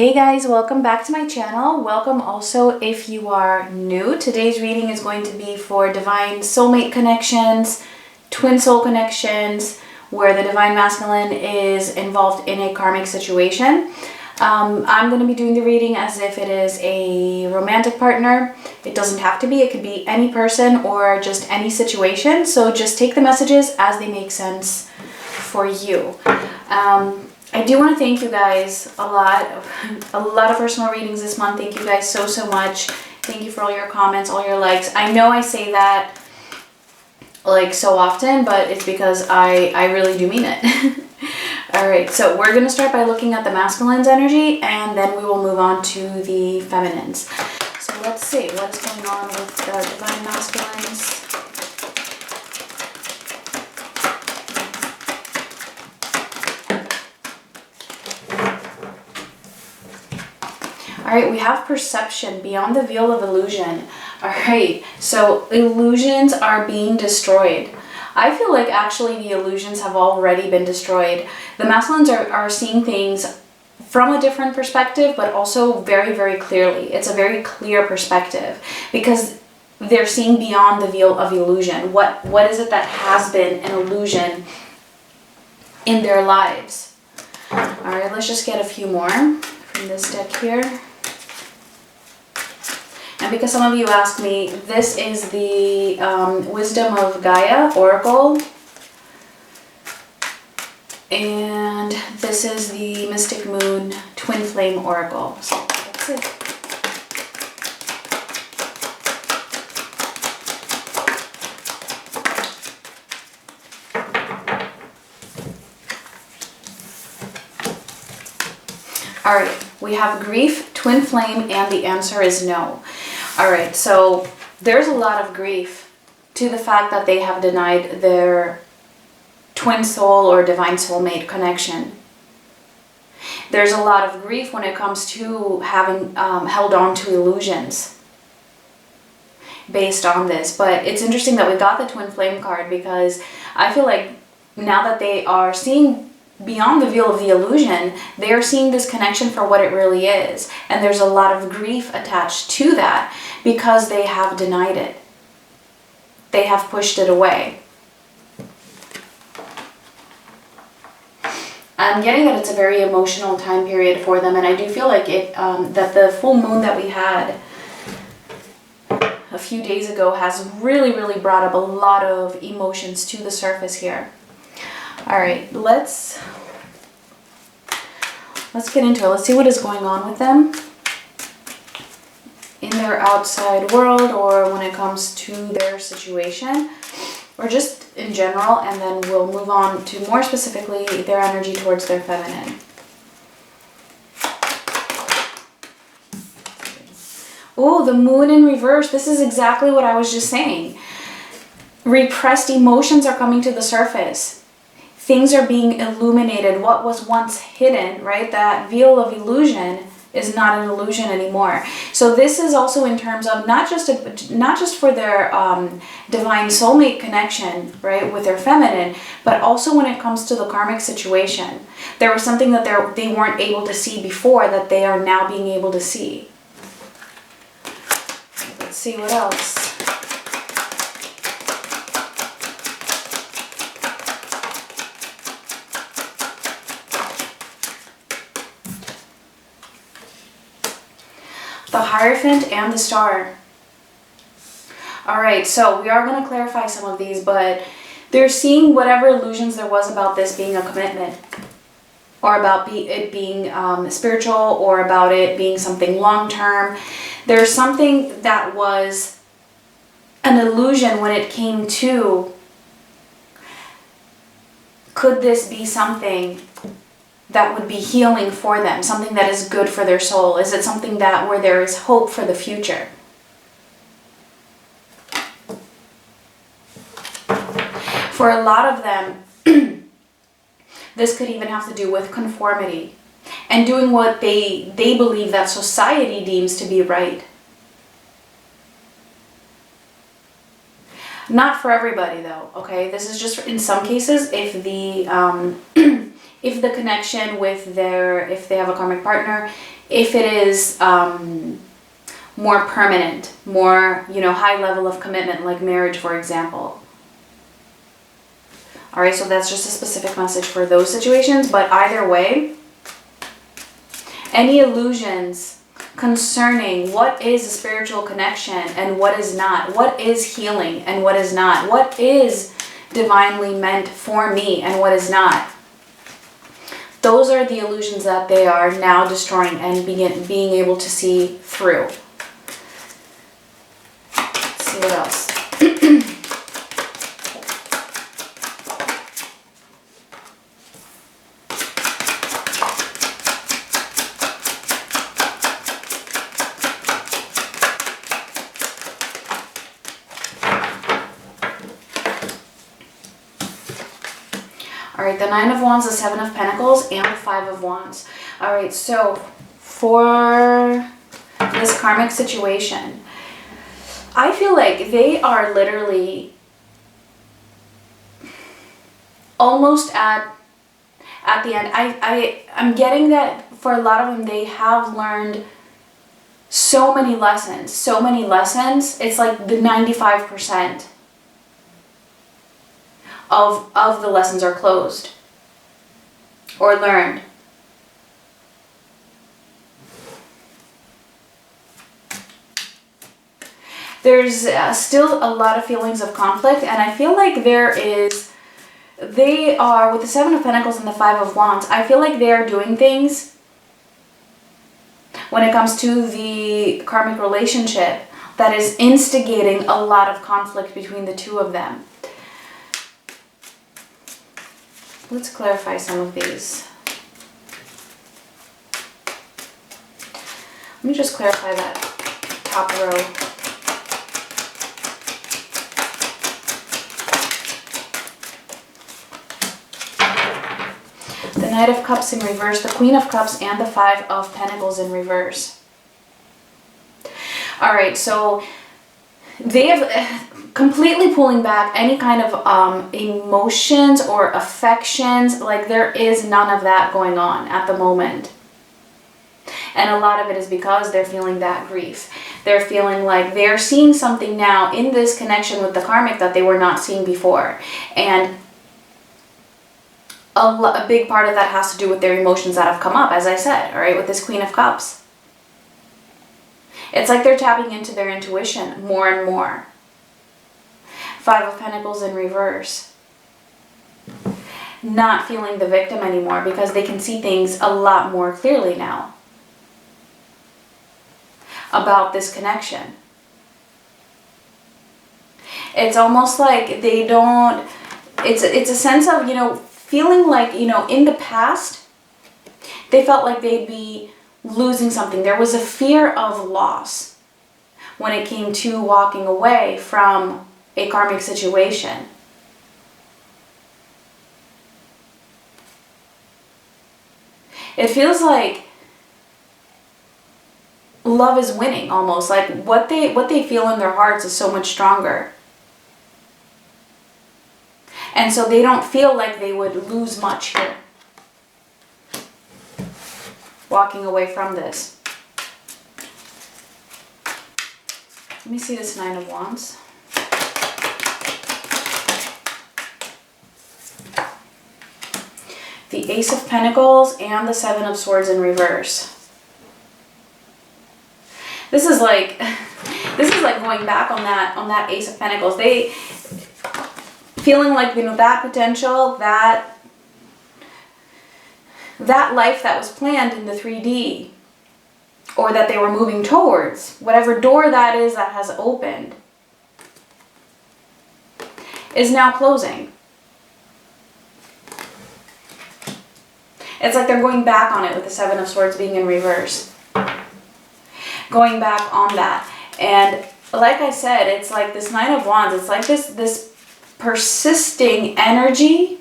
Hey guys, welcome back to my channel. Welcome also if you are new. Today's reading is going to be for divine soulmate connections, twin soul connections, where the divine masculine is involved in a karmic situation. I'm going to be doing the reading as if it is a romantic partner. It doesn't have to be. It could be any person or just any situation. So just take the messages as they make sense for you. I do want to thank you guys a lot of personal readings this month. Thank you guys so much. Thank you for all your comments, all your likes. I know I say that like so often, but it's because I really do mean it. Alright, so we're going to start by looking at the masculine's energy, and then we will move on to the feminines. So let's see what is going on with the divine masculines. Alright, we have perception beyond the veil of illusion. Alright, so illusions are being destroyed. I feel like actually the illusions have already been destroyed. The masculines are seeing things from a different perspective, but also very clearly. It's a very clear perspective because they're seeing beyond the veil of illusion. What is it that has been an illusion in their lives? Alright, let's just get a few more from this deck here. And because some of you asked me, this is the Wisdom of Gaia Oracle. And this is the Mystic Moon Twin Flame Oracle. So that's it. Alright, we have grief, twin flame, and the answer is no. Alright, so there's a lot of grief to the fact that they have denied their twin soul or divine soulmate connection. There's a lot of grief when it comes to having held on to illusions based on this. But it's interesting that we got the twin flame card because I feel like now that they are seeing beyond the veil of the illusion, they are seeing this connection for what it really is. And there's a lot of grief attached to that because they have denied it. They have pushed it away. I'm getting that it's a very emotional time period for them, and I do feel like it that the full moon that we had a few days ago has really brought up a lot of emotions to the surface here. Alright, let's get into it. Let's see what is going on with them in their outside world, or when it comes to their situation, or just in general, and then we'll move on to more specifically their energy towards their feminine. Oh, the moon in reverse. This is exactly what I was just saying. Repressed emotions are coming to the surface. Things are being illuminated. What was once hidden, right? That veil of illusion is not an illusion anymore. So this is also in terms of not just for their divine soulmate connection, right, with their feminine, but also when it comes to the karmic situation. There was something that they weren't able to see before that they are now being able to see. Let's see what else. The Hierophant and the Star. Alright, so we are going to clarify some of these, but they're seeing whatever illusions there was about this being a commitment, or about it being spiritual, or about it being something long-term. There's something that was an illusion when it came to, could this be something that would be healing for them, something that is good for their soul? Is it something that where there is hope for the future? For a lot of them, this could even have to do with conformity and doing what they believe that society deems to be right. Not for everybody though, okay? This is just in some cases if the if the connection with if they have a karmic partner, if it is more permanent, more, you know, high level of commitment, like marriage, for example. All right, so that's just a specific message for those situations, but either way, any illusions concerning what is a spiritual connection and what is not, what is healing and what is not, what is divinely meant for me and what is not. Those are the illusions that they are now destroying and being able to see through. Let's see what else. Alright, the Nine of Wands, the Seven of Pentacles, and the Five of Wands. Alright, so for this karmic situation, I feel like they are literally almost at the end. I'm getting that for a lot of them, they have learned so many lessons. It's like the 95%. Of the lessons are closed or learned. There's still a lot of feelings of conflict, and I feel like they are, with the Seven of Pentacles and the Five of Wands, I feel like they are doing things when it comes to the karmic relationship that is instigating a lot of conflict between the two of them. Let's clarify some of these. Let me just clarify that top row. The Knight of Cups in reverse, the Queen of Cups, and the Five of Pentacles in reverse. All right, so they have completely pulling back any kind of emotions or affections. Like, there is none of that going on at the moment. And a lot of it is because they're feeling that grief. They're feeling like they're seeing something now in this connection with the karmic that they were not seeing before. And a big part of that has to do with their emotions that have come up, as I said, all right, with this Queen of Cups. It's like they're tapping into their intuition more and more. Five of Pentacles in reverse. Not feeling the victim anymore because they can see things a lot more clearly now about this connection. It's almost like they don't, it's a sense of, you know, feeling like, you know, in the past, they felt like they'd be losing something. There was a fear of loss when it came to walking away from a karmic situation. It feels like love is winning almost. Like what they feel in their hearts is so much stronger. And so they don't feel like they would lose much here, walking away from this. Let me see this Nine of Wands. The Ace of Pentacles and the Seven of Swords in reverse. This is like going back on that Ace of Pentacles. They feeling like, you know, that potential, that life that was planned in the 3D, or that they were moving towards, whatever door that is that has opened, is now closing. It's like they're going back on it with the Seven of Swords being in reverse. Going back on that. And like I said, it's like this Nine of Wands, it's like this persisting energy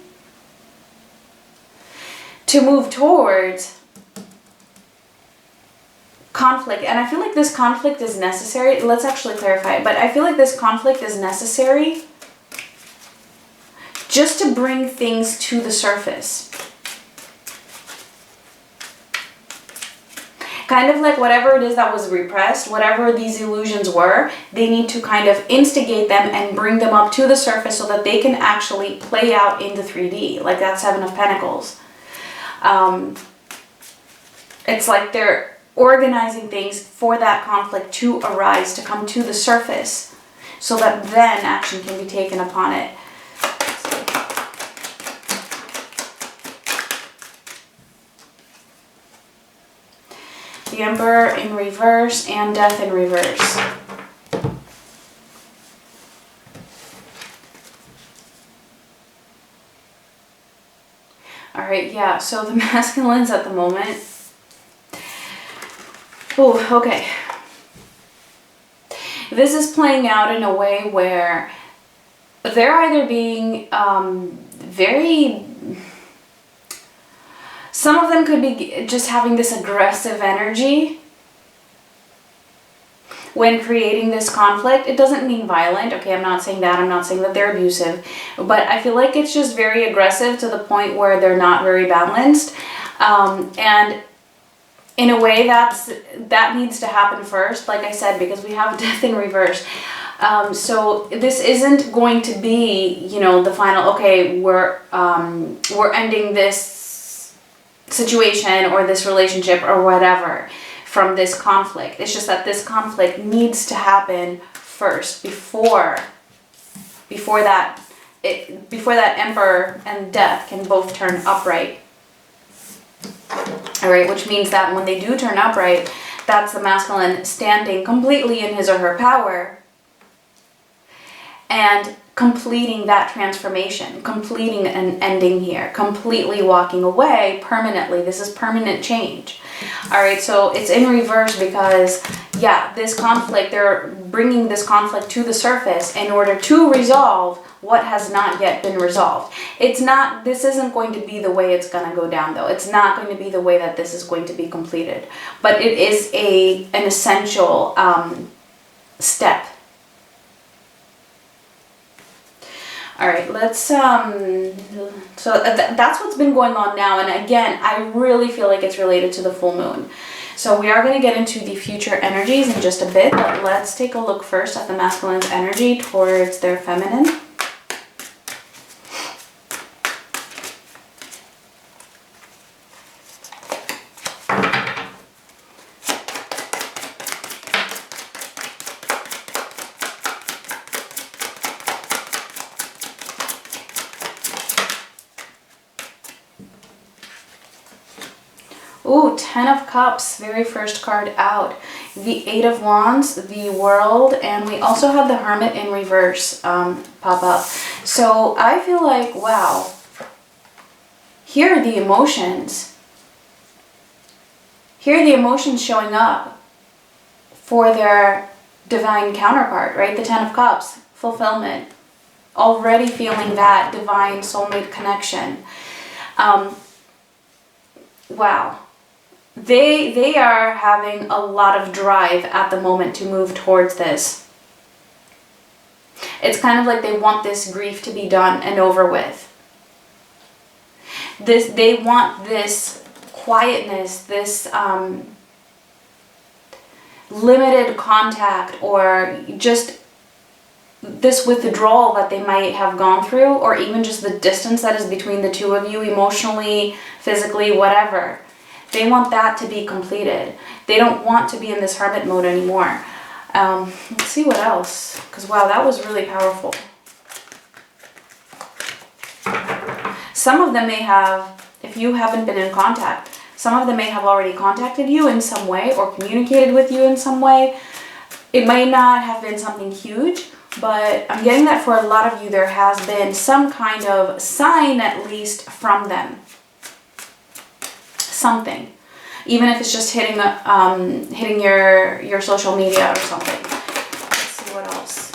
to move towards conflict. And I feel like this conflict is necessary. Let's actually clarify it. But I feel like this conflict is necessary just to bring things to the surface. Kind of like whatever it is that was repressed, whatever these illusions were, they need to kind of instigate them and bring them up to the surface so that they can actually play out in the 3D, like that Seven of Pentacles. It's like they're organizing things for that conflict to arise, to come to the surface, so that then action can be taken upon it. The Emperor in reverse and Death in reverse. Alright, yeah, so the masculines at the moment. Oh, okay. This is playing out in a way where they're either being very... Some of them could be just having this aggressive energy when creating this conflict. It doesn't mean violent, okay, I'm not saying that, I'm not saying that they're abusive, but I feel like it's just very aggressive to the point where they're not very balanced. And in a way that needs to happen first, like I said, because we have Death in reverse. So this isn't going to be, you know, the final, okay, we're ending this situation or this relationship or whatever from this conflict. It's just that this conflict needs to happen first before that Emperor and Death can both turn upright. All right, which means that when they do turn upright, that's the masculine standing completely in his or her power and completing that transformation, completing an ending here, completely walking away permanently. This is permanent change. All right, so it's in reverse because, yeah, this conflict, they're bringing this conflict to the surface in order to resolve what has not yet been resolved. This isn't going to be the way it's going to go down, though. It's not going to be the way that this is going to be completed. But it is an essential step. All right, let's, so that's what's been going on now. And again, I really feel like it's related to the full moon. So we are going to get into the future energies in just a bit, but let's take a look first at the masculine's energy towards their feminine. Ooh, Ten of Cups, very first card out. The Eight of Wands, the World, and we also had the Hermit in reverse pop up. So I feel like, wow, here are the emotions. Here are the emotions showing up for their divine counterpart, right? The Ten of Cups, fulfillment. Already feeling that divine soulmate connection. Wow. They are having a lot of drive at the moment to move towards this. It's kind of like they want this grief to be done and over with. They want this quietness, this limited contact, or just this withdrawal that they might have gone through, or even just the distance that is between the two of you emotionally, physically, whatever. They want that to be completed. They don't want to be in this hermit mode anymore. Let's see what else, because wow, that was really powerful. Some of them may have, if you haven't been in contact, some of them may have already contacted you in some way or communicated with you in some way. It may not have been something huge, but I'm getting that for a lot of you there has been some kind of sign, at least from them. Something, even if it's just hitting your social media or something. Let's see what else.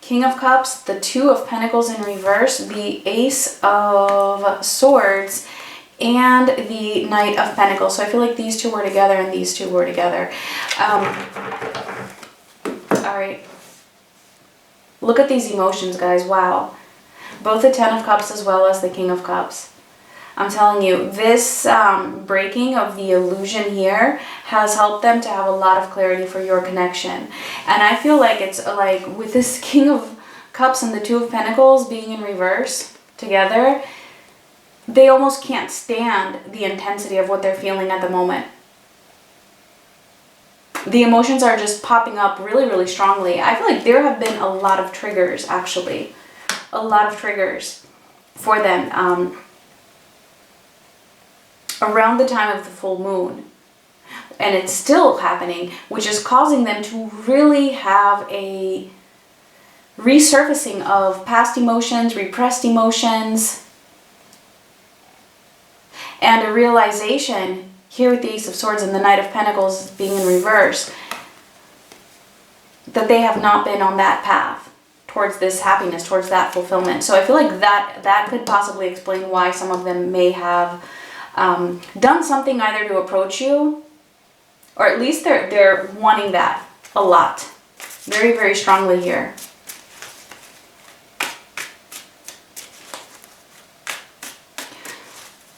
King of Cups, the Two of Pentacles in reverse, the Ace of Swords, and the Knight of Pentacles. So I feel like these two were together and these two were together. All right. Look at these emotions, guys. Wow. Both the Ten of Cups as well as the King of Cups. I'm telling you, this breaking of the illusion here has helped them to have a lot of clarity for your connection. And I feel like it's like with this King of Cups and the Two of Pentacles being in reverse together, they almost can't stand the intensity of what they're feeling at the moment. The emotions are just popping up really, really strongly. I feel like there have been a lot of triggers, actually. A lot of triggers for them around the time of the full moon. And it's still happening, which is causing them to really have a resurfacing of past emotions, repressed emotions, and a realization here with the Ace of Swords and the Knight of Pentacles being in reverse, that they have not been on that path towards this happiness, towards that fulfillment. So I feel like that could possibly explain why some of them may have done something either to approach you, or at least they're wanting that a lot. Very, very strongly here.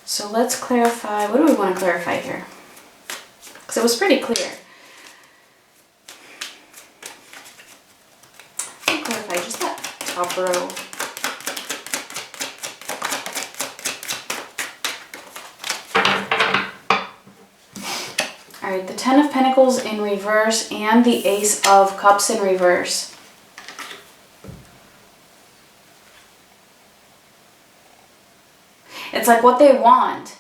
So let's clarify. What do we want to clarify here? Because it was pretty clear. I'll clarify just that top row. All right, the Ten of Pentacles in reverse and the Ace of Cups in reverse. It's like what they want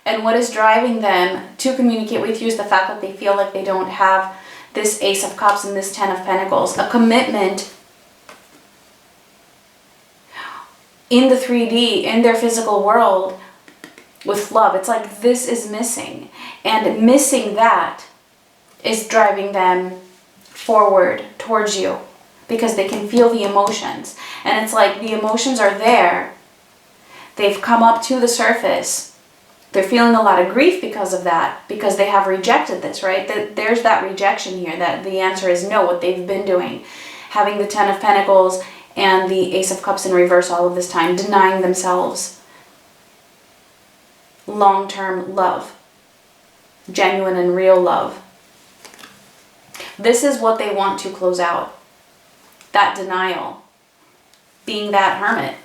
and what is driving them to communicate with you is the fact that they feel like they don't have this Ace of Cups and this Ten of Pentacles. A commitment in the 3D, in their physical world with love. It's like this is missing. And missing that is driving them forward towards you because they can feel the emotions. And it's like the emotions are there. They've come up to the surface. They're feeling a lot of grief because of that, because they have rejected this, right? There's that rejection here, that the answer is no, what they've been doing. Having the Ten of Pentacles and the Ace of Cups in reverse all of this time, denying themselves long-term love, genuine and real love. This is what they want to close out. That denial, being that hermit.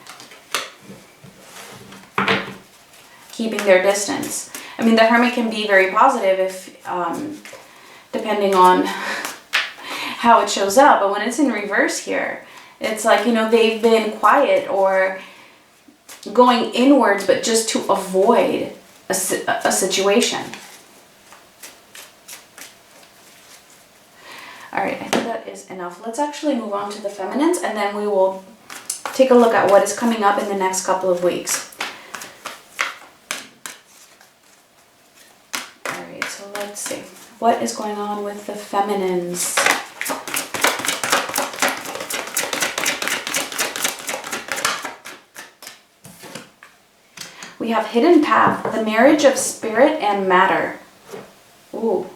Keeping their distance. I mean, the hermit can be very positive if, depending on how it shows up. But when it's in reverse here, it's like, you know, they've been quiet or going inwards, but just to avoid a situation. All right, I think that is enough. Let's actually move on to the feminines, and then we will take a look at what is coming up in the next couple of weeks. Let's see. What is going on with the feminines? We have Hidden Path, the marriage of spirit and matter. Ooh.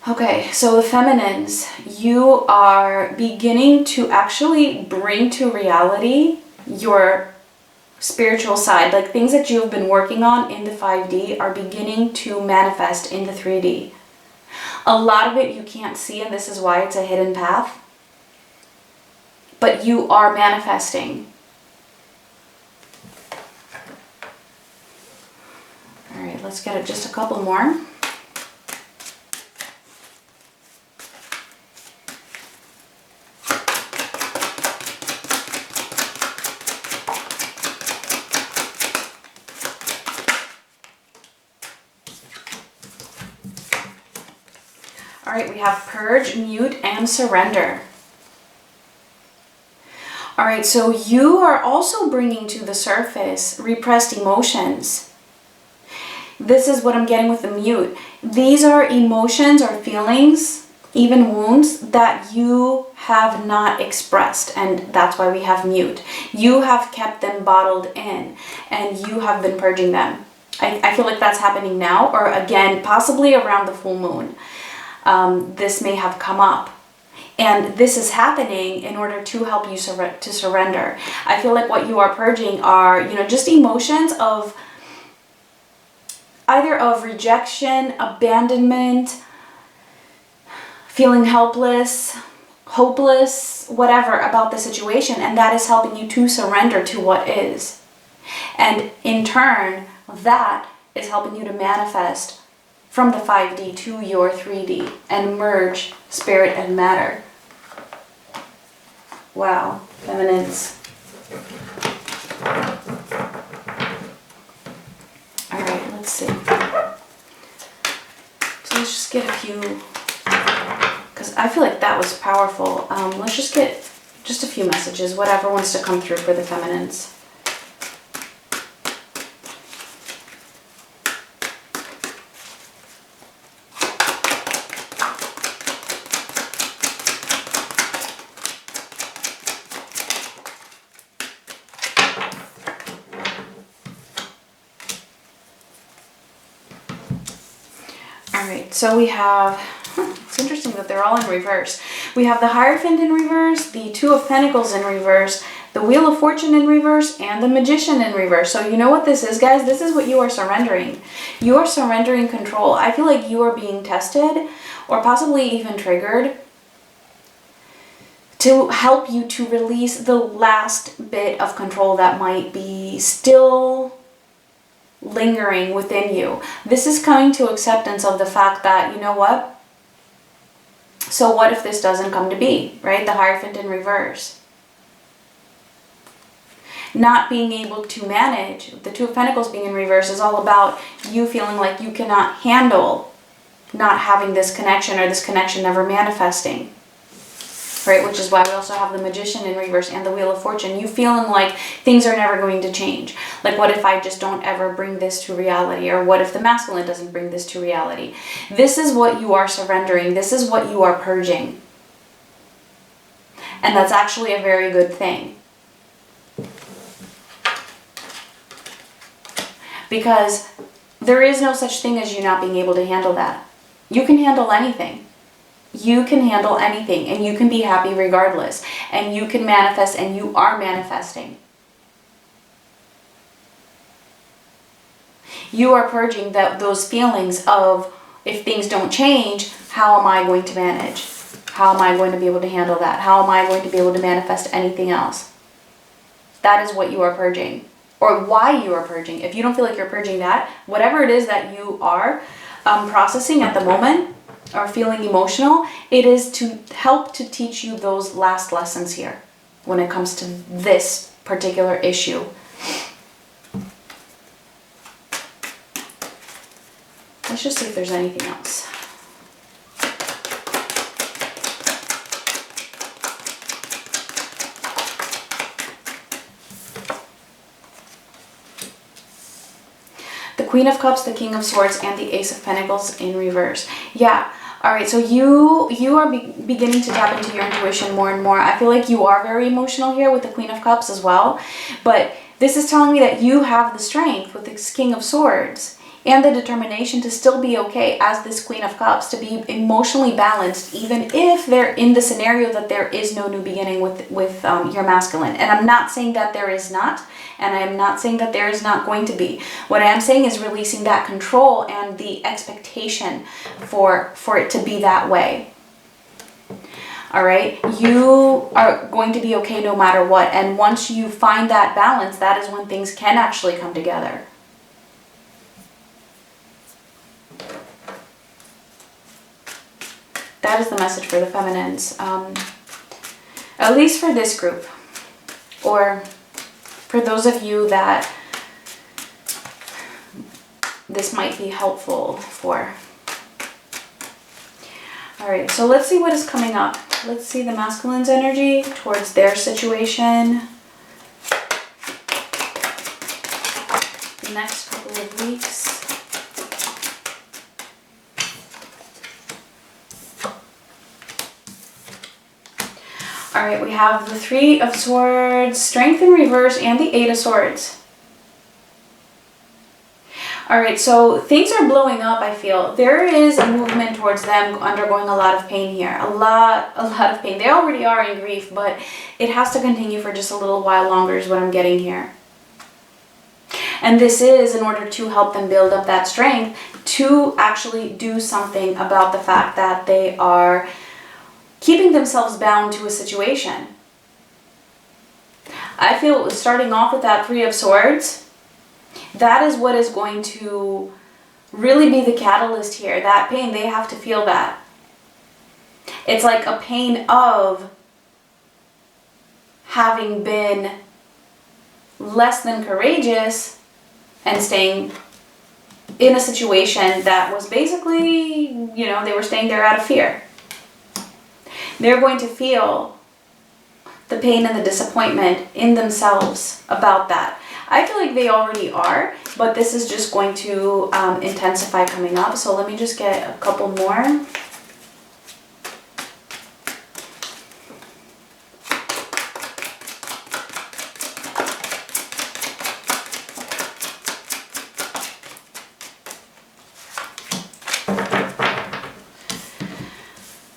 Okay, so the feminines, you are beginning to actually bring to reality your spiritual side, like things that you have been working on in the 5D are beginning to manifest in the 3D. A lot of it you can't see, and this is why it's a hidden path, but you are manifesting. All right, let's get it just a couple more. All right, we have purge, mute, and surrender. All right, so you are also bringing to the surface repressed emotions. This is what I'm getting with the mute. These are emotions or feelings, even wounds, that you have not expressed, and that's why we have mute. You have kept them bottled in, and you have been purging them. I feel like that's happening now, or again, possibly around the full moon. this may have come up. And this is happening in order to help you to surrender. I feel like what you are purging are, you know, just emotions of either of rejection, abandonment, feeling helpless, hopeless, whatever about the situation. And that is helping you to surrender to what is. And in turn, that is helping you to manifest from the 5D to your 3D and merge spirit and matter. Wow, feminines. Alright, let's see. So let's just get a few, because I feel like that was powerful. Let's just get just a few messages, whatever wants to come through for the feminines. Alright, so we have, it's interesting that they're all in reverse. We have the Hierophant in reverse, the Two of Pentacles in reverse, the Wheel of Fortune in reverse, and the Magician in reverse. So you know what this is, guys? This is what you are surrendering. You are surrendering control. I feel like you are being tested or possibly even triggered to help you to release the last bit of control that might be still lingering within you. This is coming to acceptance of the fact that, you know what? So what if this doesn't come to be, right? The Hierophant in reverse. Not being able to manage, the Two of Pentacles being in reverse is all about you feeling like you cannot handle not having this connection or this connection never manifesting. Right, which is why we also have the Magician in reverse and the Wheel of Fortune. You feeling like things are never going to change. Like, what if I just don't ever bring this to reality? Or what if the masculine doesn't bring this to reality? This is what you are surrendering. This is what you are purging. And that's actually a very good thing. Because there is no such thing as you not being able to handle that. You can handle anything. You can handle anything and you can be happy regardless. And you can manifest and you are manifesting. You are purging those feelings of, if things don't change, how am I going to manage? How am I going to be able to handle that? How am I going to be able to manifest anything else? That is what you are purging. Or why you are purging. If you don't feel like you're purging that, whatever it is that you are processing at the moment, or feeling emotional, it is to help to teach you those last lessons here when it comes to this particular issue. Let's just see if there's anything else. The Queen of Cups, the King of Swords, and the Ace of Pentacles in reverse. Yeah. All right, so you are beginning to tap into your intuition more and more. I feel like you are very emotional here with the Queen of Cups as well. But this is telling me that you have the strength with this King of Swords and the determination to still be okay as this Queen of Cups, to be emotionally balanced, even if they're in the scenario that there is no new beginning with your masculine. And I'm not saying that there is not, and I'm not saying that there is not going to be. What I am saying is releasing that control and the expectation for it to be that way. All right, you are going to be okay no matter what. And once you find that balance, that is when things can actually come together. That is the message for the feminines. At least for this group. Or for those of you that this might be helpful for. Alright, so let's see what is coming up. Let's see the masculine's energy towards their situation. The next couple of weeks. Alright, we have the Three of Swords, Strength in reverse, and the Eight of Swords. All right, so things are blowing up, I feel. There is a movement towards them undergoing a lot of pain here. A lot of pain. They already are in grief, but it has to continue for just a little while longer is what I'm getting here. And this is in order to help them build up that strength to actually do something about the fact that they are keeping themselves bound to a situation. I feel starting off with that Three of Swords, that is what is going to really be the catalyst here. That pain, they have to feel that. It's like a pain of having been less than courageous and staying in a situation that was basically, you know, they were staying there out of fear. They're going to feel the pain and the disappointment in themselves about that. I feel like they already are, but this is just going to intensify coming up. So let me just get a couple more.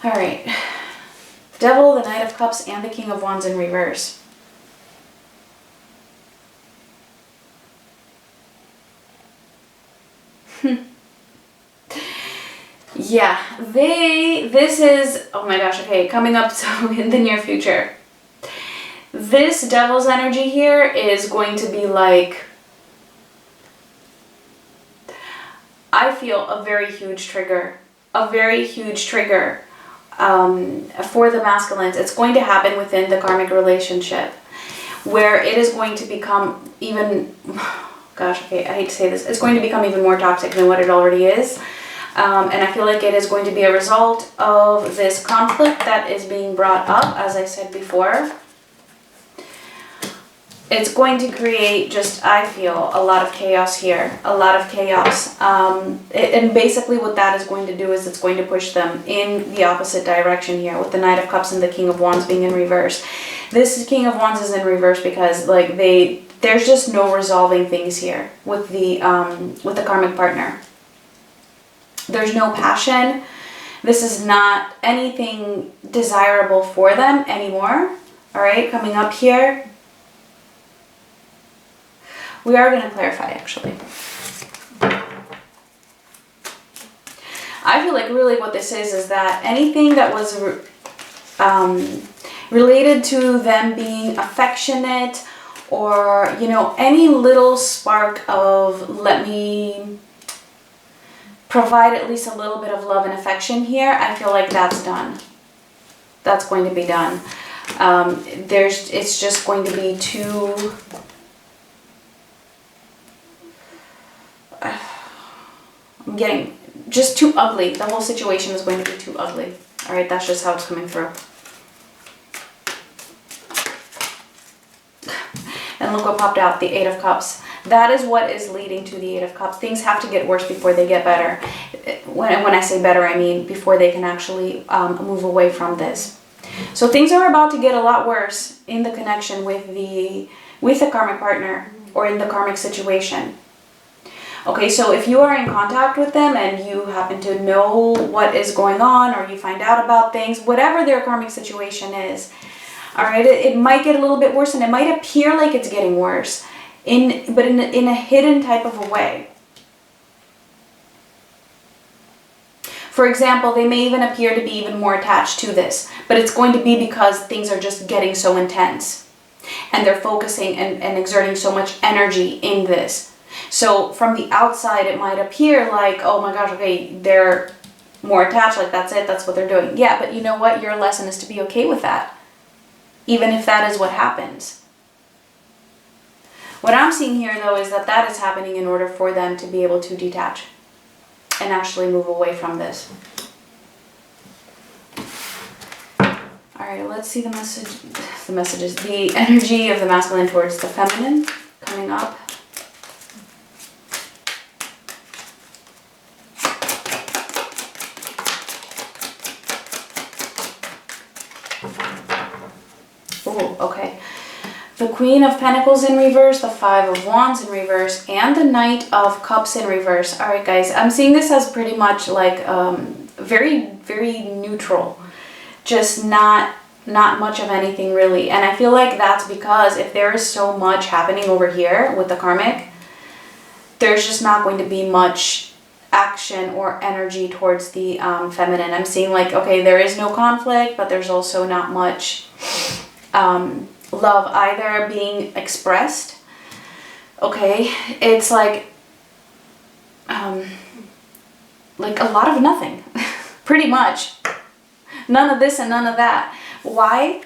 All right. Devil, the Knight of Cups, and the King of Wands in reverse. Yeah, this is, oh my gosh, okay, coming up so in the near future. This Devil's energy here is going to be like, I feel a very huge trigger. A very huge trigger for the masculines. It's going to happen within the karmic relationship where it is going to become even, gosh, okay, I hate to say this, it's going to become even more toxic than what it already is. And I feel like it is going to be a result of this conflict that is being brought up, as I said before. It's going to create just, I feel, a lot of chaos here. A lot of chaos. And basically what that is going to do is it's going to push them in the opposite direction here with the Knight of Cups and the King of Wands being in reverse. This King of Wands is in reverse because like there's just no resolving things here with the karmic partner. There's no passion. This is not anything desirable for them anymore. All right, coming up here. We are going to clarify, actually. I feel like really what this is that anything that was related to them being affectionate or, you know, any little spark of let me provide at least a little bit of love and affection here, I feel like that's done. That's going to be done. It's just going to be too... I'm getting just too ugly. The whole situation is going to be too ugly. All right, that's just how it's coming through. And look what popped out, the Eight of Cups. That is what is leading to the Eight of Cups. Things have to get worse before they get better. When I say better, I mean before they can actually move away from this. So things are about to get a lot worse in the connection with the karmic partner or in the karmic situation. Okay, so if you are in contact with them and you happen to know what is going on or you find out about things, whatever their karmic situation is, all right, it might get a little bit worse and it might appear like it's getting worse, but in a hidden type of a way. For example, they may even appear to be even more attached to this, but it's going to be because things are just getting so intense and they're focusing and exerting so much energy in this. So from the outside, it might appear like, oh my gosh, okay, they're more attached, like that's it, that's what they're doing. Yeah, but you know what? Your lesson is to be okay with that, even if that is what happens. What I'm seeing here, though, is that is happening in order for them to be able to detach and actually move away from this. All right, let's see the messages, the energy of the masculine towards the feminine coming up. Oh, okay. the Queen of Pentacles in reverse, the Five of Wands in reverse, and the Knight of Cups in reverse. All right, guys, I'm seeing this as pretty much like very, very neutral. Just not much of anything really. And I feel like that's because if there is so much happening over here with the karmic, there's just not going to be much action or energy towards the feminine. I'm seeing like, okay, there is no conflict, but there's also not much love either being expressed. Okay, it's like a lot of nothing, pretty much. None of this and none of that. Why?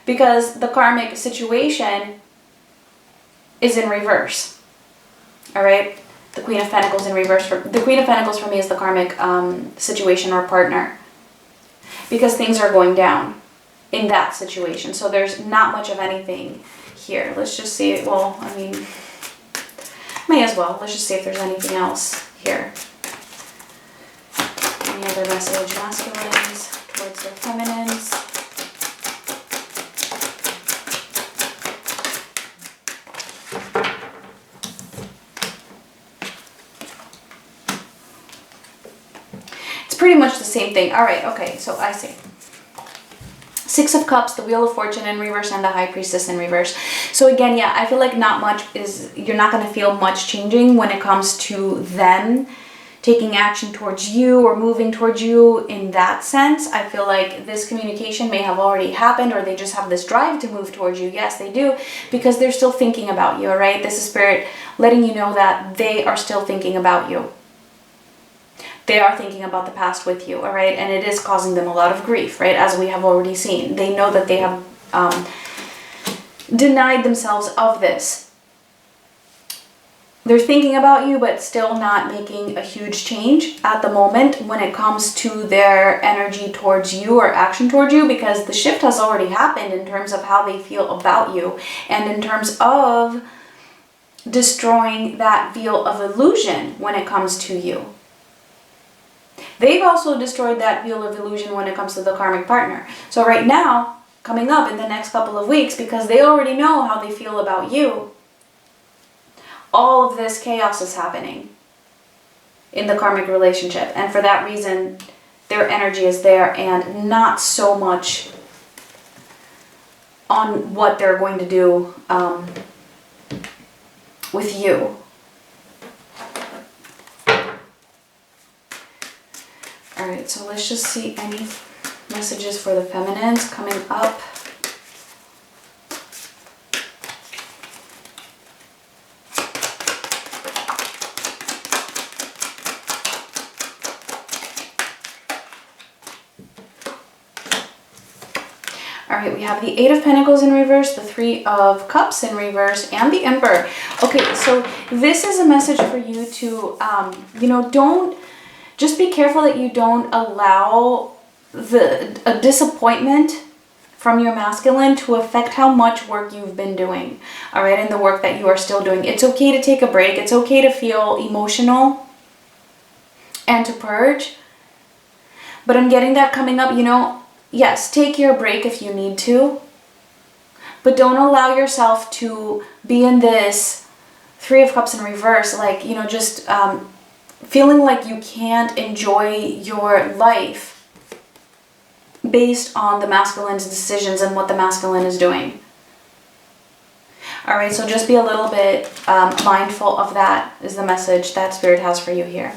Because the karmic situation is in reverse. All right, the Queen of Pentacles in reverse. The Queen of Pentacles for me is the karmic situation or partner, because things are going down in that situation. So there's not much of anything here. Let's just see. Well, I mean, may as well. Let's just see if there's anything else here. Any other message, masculines towards their feminines? It's pretty much the same thing. All right, okay, so I see. Six of Cups, the Wheel of Fortune in reverse, and the High Priestess in reverse. So again, yeah, I feel like not much is, you're not going to feel much changing when it comes to them taking action towards you or moving towards you in that sense. I feel like this communication may have already happened, or they just have this drive to move towards you. Yes, they do, because they're still thinking about you, all right? This is Spirit letting you know that they are still thinking about you. They are thinking about the past with you, all right? And it is causing them a lot of grief, right? As we have already seen. They know that they have denied themselves of this. They're thinking about you, but still not making a huge change at the moment when it comes to their energy towards you or action towards you, because the shift has already happened in terms of how they feel about you and in terms of destroying that veil of illusion when it comes to you. They've also destroyed that veil of illusion when it comes to the karmic partner. So right now, coming up in the next couple of weeks, because they already know how they feel about you, all of this chaos is happening in the karmic relationship. And for that reason, their energy is there and not so much on what they're going to do with you. Alright, so let's just see any messages for the feminines coming up. Alright, we have the Eight of Pentacles in reverse, the Three of Cups in reverse, and the Emperor. Okay, so this is a message for you to, just be careful that you don't allow a disappointment from your masculine to affect how much work you've been doing, all right, and the work that you are still doing. It's okay to take a break. It's okay to feel emotional and to purge. But I'm getting that coming up, yes, take your break if you need to, but don't allow yourself to be in this Three of Cups in reverse, like, just feeling like you can't enjoy your life based on the masculine's decisions and what the masculine is doing. All right, so just be a little bit mindful of that is the message that Spirit has for you here.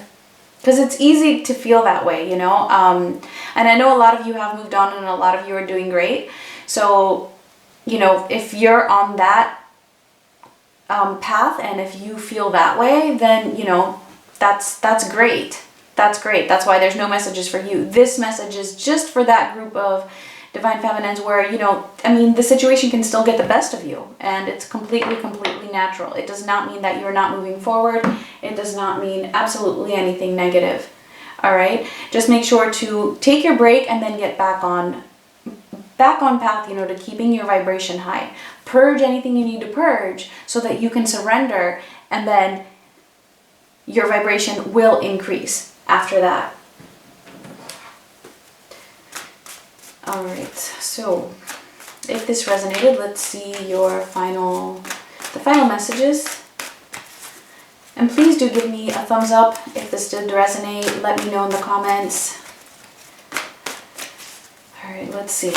Because it's easy to feel that way, and I know a lot of you have moved on and a lot of you are doing great. So, if you're on that path and if you feel that way, then, that's great. That's great. That's why there's no messages for you. This message is just for that group of divine feminines where, the situation can still get the best of you. And it's completely natural. It does not mean that you're not moving forward. It does not mean absolutely anything negative. All right? Just make sure to take your break and then get back on path, to keeping your vibration high. Purge anything you need to purge so that you can surrender, and then your vibration will increase after that. All right, so if this resonated, let's see the final messages. And please do give me a thumbs up if this did resonate. Let me know in the comments. All right, let's see.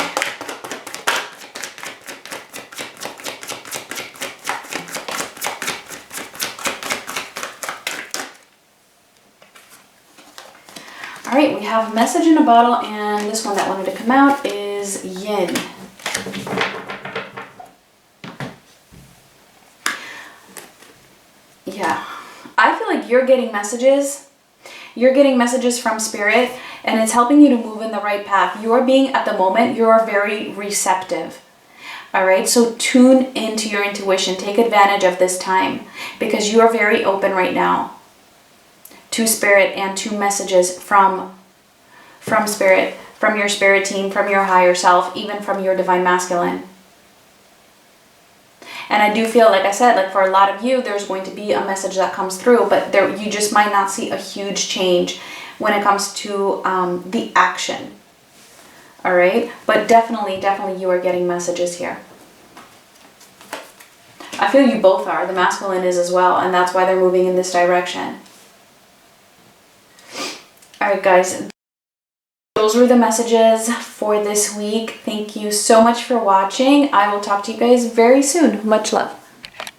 All right, we have a message in a bottle, and this one that wanted to come out is yin. Yeah, I feel like you're getting messages. You're getting messages from spirit, and it's helping you to move in the right path. You're being, at the moment, you're very receptive. All right, so tune into your intuition. Take advantage of this time because you are very open right now to spirit and to messages from spirit, from your spirit team, from your higher self, even from your divine masculine. And I do feel, like I said, like for a lot of you, there's going to be a message that comes through, but you just might not see a huge change when it comes to the action. All right, but definitely you are getting messages here. I feel you both are. The masculine is as well, and that's why they're moving in this direction. All right, guys, those were the messages for this week. Thank you so much for watching. I will talk to you guys very soon. Much love.